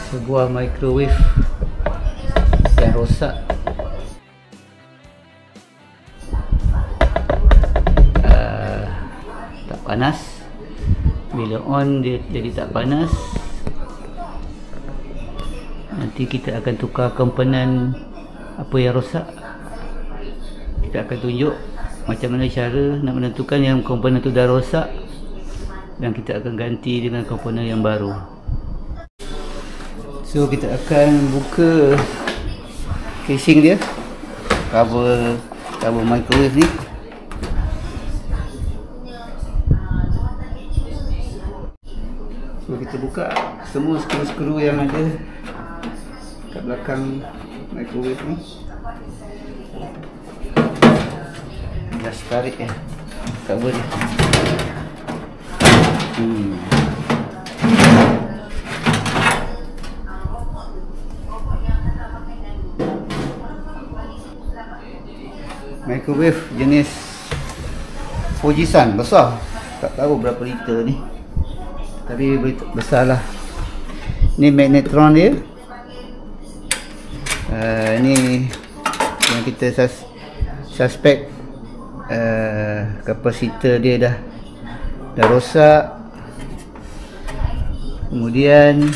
sebuah microwave yang rosak. Tak panas. Bila on dia jadi tak panas. Nanti kita akan tukar komponen apa yang rosak. Kita akan tunjuk macam mana cara nak menentukan yang komponen tu dah rosak, dan kita akan ganti dengan komponen yang baru. So kita akan buka casing dia, cover microwave ni. So kita buka semua skru-skru yang ada kat belakang microwave ni. Dah tarik cover dia. Microwave jenis Fujisan, besar. Tak tahu berapa liter ni, tapi besar lah. Ni magnetron dia. Ni yang kita suspek kapasitor dia dah rosak. Kemudian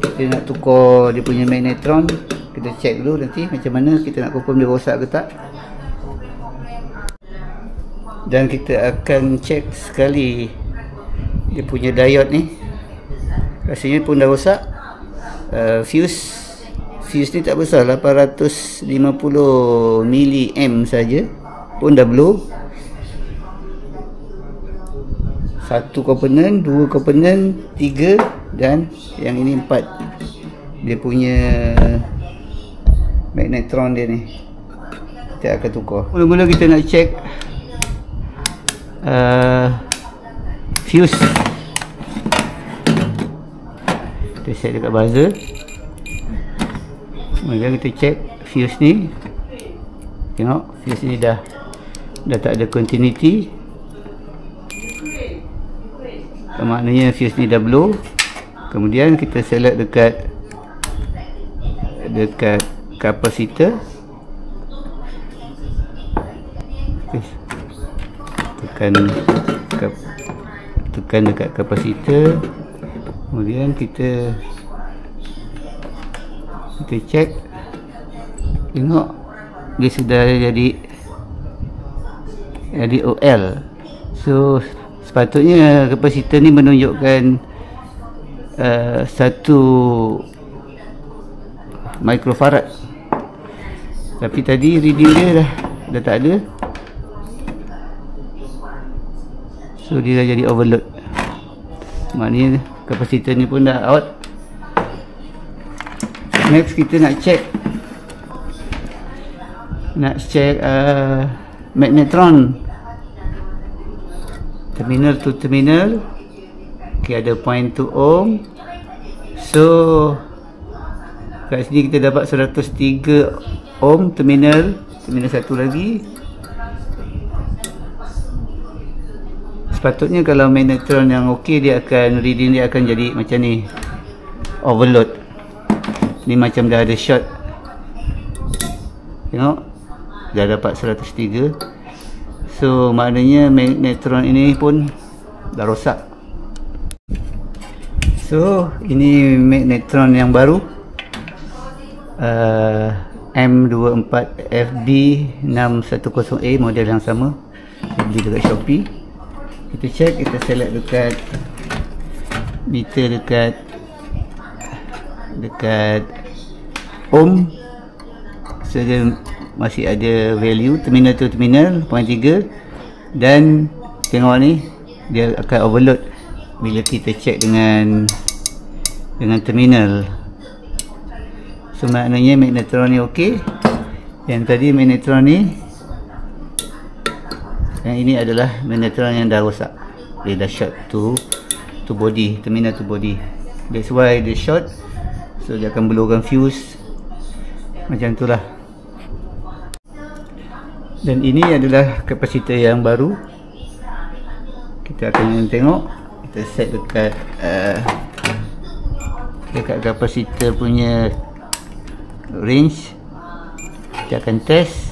kita nak tukar dia punya magnetron. Kita check dulu nanti macam mana, kita nak confirm dia rosak ke tak. Dan kita akan check sekali dia punya diode ni. Rasanya pun dah rosak. Fuse ni tak besar, 850 mA saja, pun dah blow. Satu komponen, dua komponen, tiga, dan yang ini 4. Dia punya magnetron dia ni kita akan tukar. Mula-mula kita nak check fuse. Kita set dekat buzzer. Kemudian kita check fuse ni. Tengok fuse ni dah tak ada continuity. Maknanya fuse ni dah blow. Kemudian kita select dekat kapasitor. Tekan dekat kapasitor. Kemudian kita check. Tengok dia sudah jadi OL. So sepatutnya kapasitor ni menunjukkan 1 microfarad, tapi tadi reading dia dah tak ada. So dia dah jadi overload. Maknanya kapasitor ni pun dah out. Next kita nak check magnetron, terminal to terminal. Okay, ada 0.2 ohm. So kat sini kita dapat 103 ohm terminal satu lagi. Sepatutnya kalau magnetron yang okey, dia akan reading dia akan jadi macam ni, overload. Ni macam dah ada short. Tengok dah dapat 103. So maknanya magnetron ini pun dah rosak. So ini magnetron yang baru, M24FB610A, model yang sama. Saya beli dekat Shopee. Kita check, kita select dekat meter, dekat ohm. So dia masih ada value terminal to terminal 0.3, dan tengok ni dia akan overload bila kita check dengan terminal. So maknanya magnetron ni okey. Yang tadi magnetron ni, yang ini adalah magnetron yang dah rosak. Dia dah short to body, terminal to body. That's why dia short. So dia akan blowkan fuse macam itulah. Dan ini adalah kapasitor yang baru. Kita akan tengok kita set dekat kapasitor punya range. Kita akan test.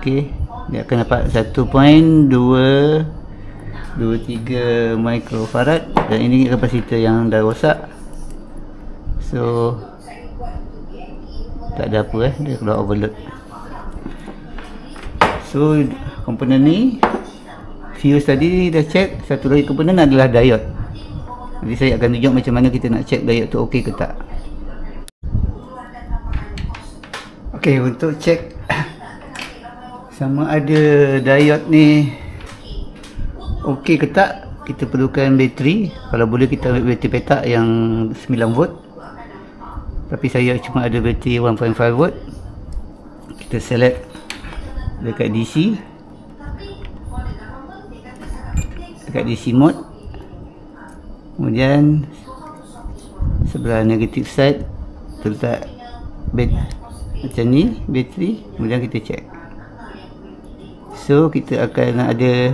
Okey, dia akan dapat 1.223 microfarad, dan ini kapasitor yang dah rosak. So tak ada apa, dia keluar overload. So komponen ni, fuse tadi dah check. Satu lagi komponen adalah diode. Jadi saya akan tunjuk macam mana kita nak check diode tu okey ke tak. Okey, untuk check sama ada diode ni okey ke tak, kita perlukan bateri. Kalau boleh kita ambil bateri petak yang 9 volt, tapi saya cuma ada bateri 1.5 volt. Kita select dekat DC, dekat DC mode, kemudian sebelah negative side terletak macam ni bateri, kemudian kita check. So kita akan ada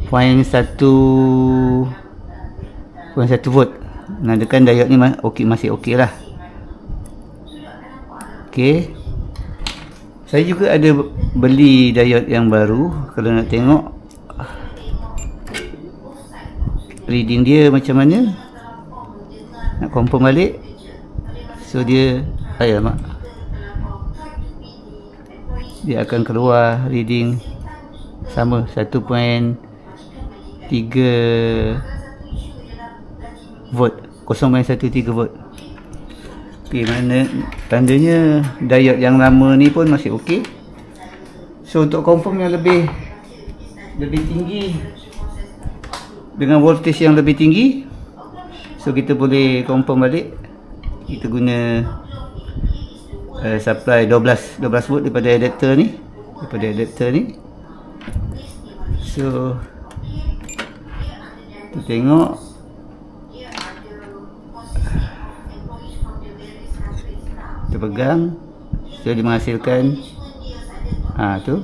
0.1 volt, menandakan diode ni masih okey lah. Okey, saya juga ada beli diode yang baru. Kalau nak tengok reading dia macam mana, nak confirm balik. So dia, dia akan keluar reading sama 1.3 volt, 0.13 volt. Okey, mana tandanya diode yang lama ni pun masih okey. So untuk confirm yang lebih tinggi, dengan voltage yang lebih tinggi, so kita boleh confirm balik. Kita guna supply 12 volt daripada adapter ni, So kita tengok kita pegang, so dia menghasilkan tu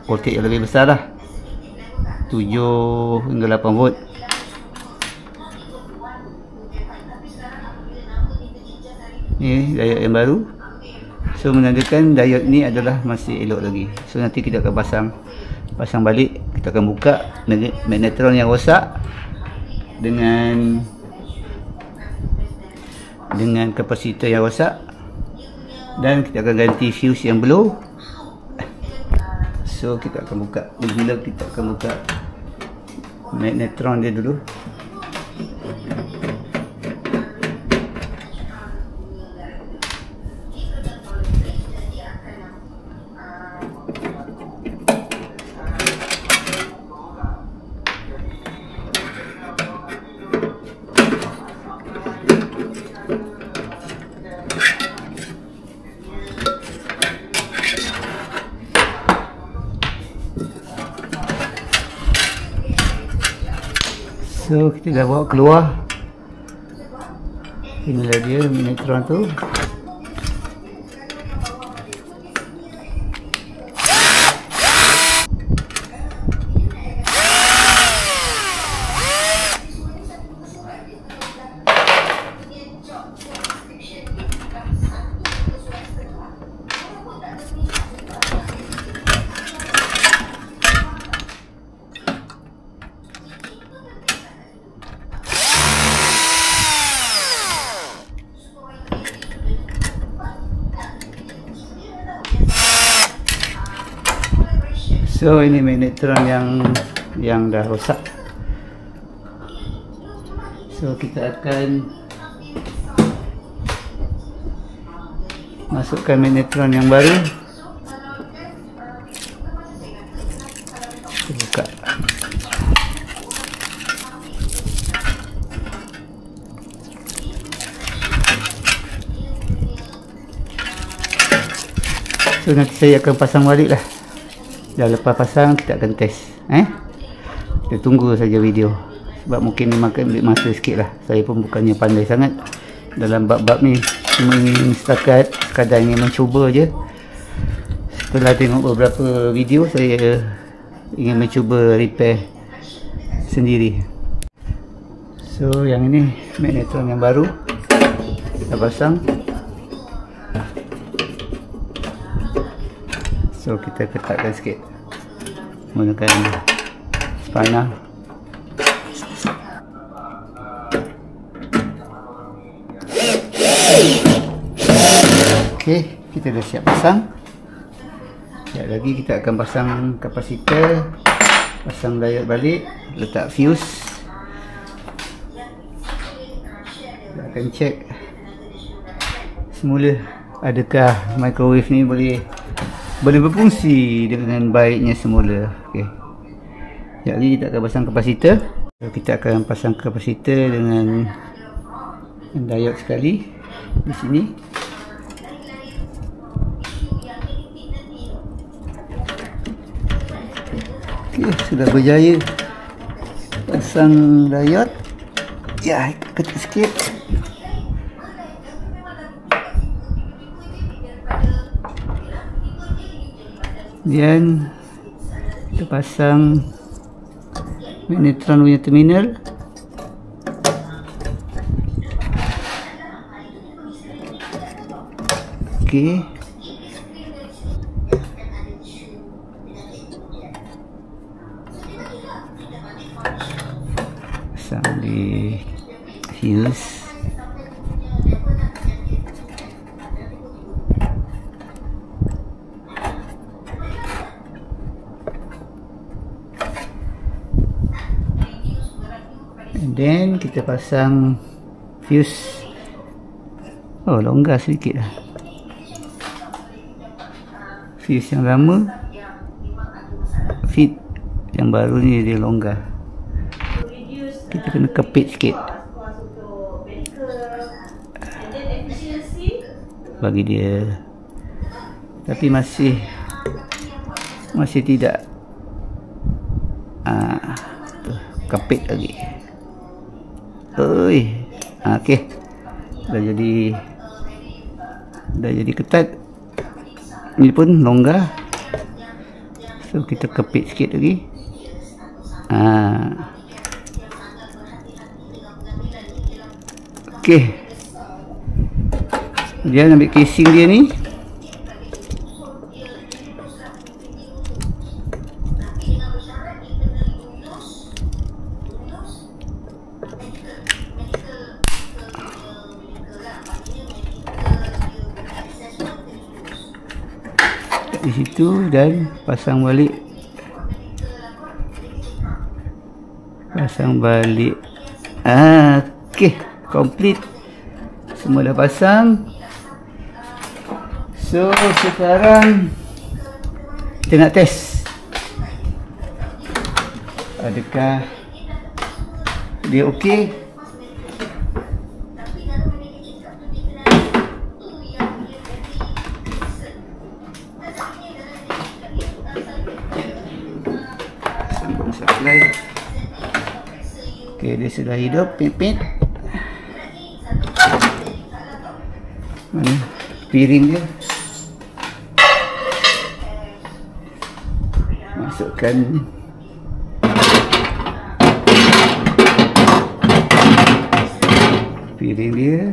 voltage yang lebih besar lah, 7 hingga 8 volt. Ni diode yang baru, so menandakan diode ni adalah masih elok lagi. So nanti kita akan pasang balik. Kita akan buka magnetron yang rosak dengan kapasitor yang rosak, dan kita akan ganti fuse yang blow. So kita akan buka, bila kita akan buka magnetron dia dulu. So kita dah bawa keluar. Inilah dia magnetron tu. So ini magnetron yang dah rosak. So kita akan masukkan magnetron yang baru. Kita buka. So nanti saya akan pasang balik lah. Dah lepas pasang kita akan test. Kita tunggu saja video, sebab mungkin ni makan ambil masa sikit lah. Saya pun bukannya pandai sangat dalam bab-bab ni, cuma ingin sekadar ingin mencuba je. Setelah tengok beberapa video, saya ingin mencuba repair sendiri. So yang ini magnetron yang baru kita pasang. So kita ketatkan sikit menggunakan spana. Okey, kita dah siap pasang. Sekejap lagi kita akan pasang kapasitor, pasang diode balik, letak fuse. Kita akan check semula adakah microwave ni boleh berfungsi dengan baiknya semula. Okey. Sekejap lagi kita akan pasang kapasitor. Kita akan pasang kapasitor dengan diode sekali di sini. Okey, sudah berjaya pasang diode. Ya, ketat sikit. Kemudian kita pasang magnetron punya terminal. Okey. Pasang di fuse. And then kita pasang fuse. Oh, longgar sedikit lah. Fuse yang lama, feed yang baru ni dia longgar. Kita kena kepit sikit bagi dia, tapi masih tidak kepit lagi. Oi, okey, dah jadi ketat. Ini pun longgar, so kita kepit sikit lagi. Okey, kemudian ambil casing dia ni. Di situ dan pasang balik. Okey, complete. Semua dah pasang. So sekarang kita nak test adakah dia okey. Supply. Okey, dia sudah hidup, pipit. Mana piring dia? Masukkan piring dia.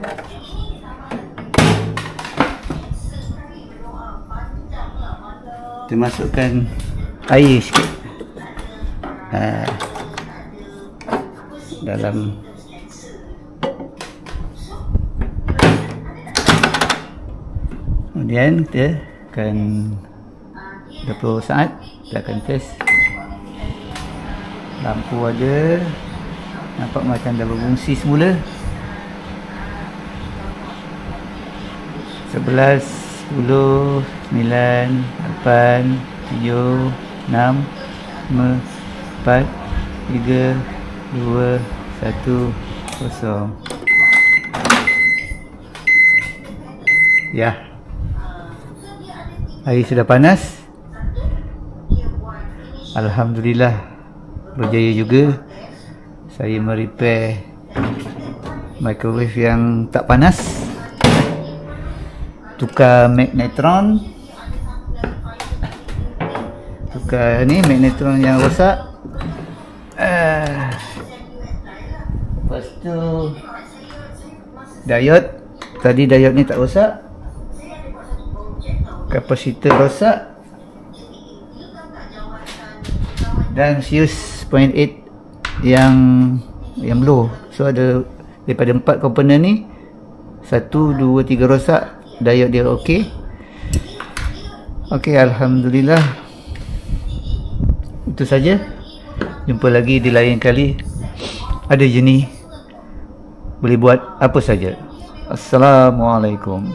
Kita masukkan air sikit dalam kemudian kita akan 20 saat kita akan test. Lampu ada, nampak macam dah berfungsi semula. 11, 10, 9, 8, 7, 6, 5, 4, 3, 2, 1, 0. Ya, air sudah panas. Alhamdulillah, berjaya juga saya merepair microwave yang tak panas. Tukar magnetron, tukar ni magnetron yang rosak. Lepas tu diode, tadi diode ni tak rosak, kapasitor rosak, dan fuse 0.8 yang low. So ada daripada 4 komponen ni 1, 2, 3 rosak, diode dia okey. Okey, alhamdulillah. Itu saja. Jumpa lagi di lain kali. Ada je ni, boleh buat apa saja. Assalamualaikum.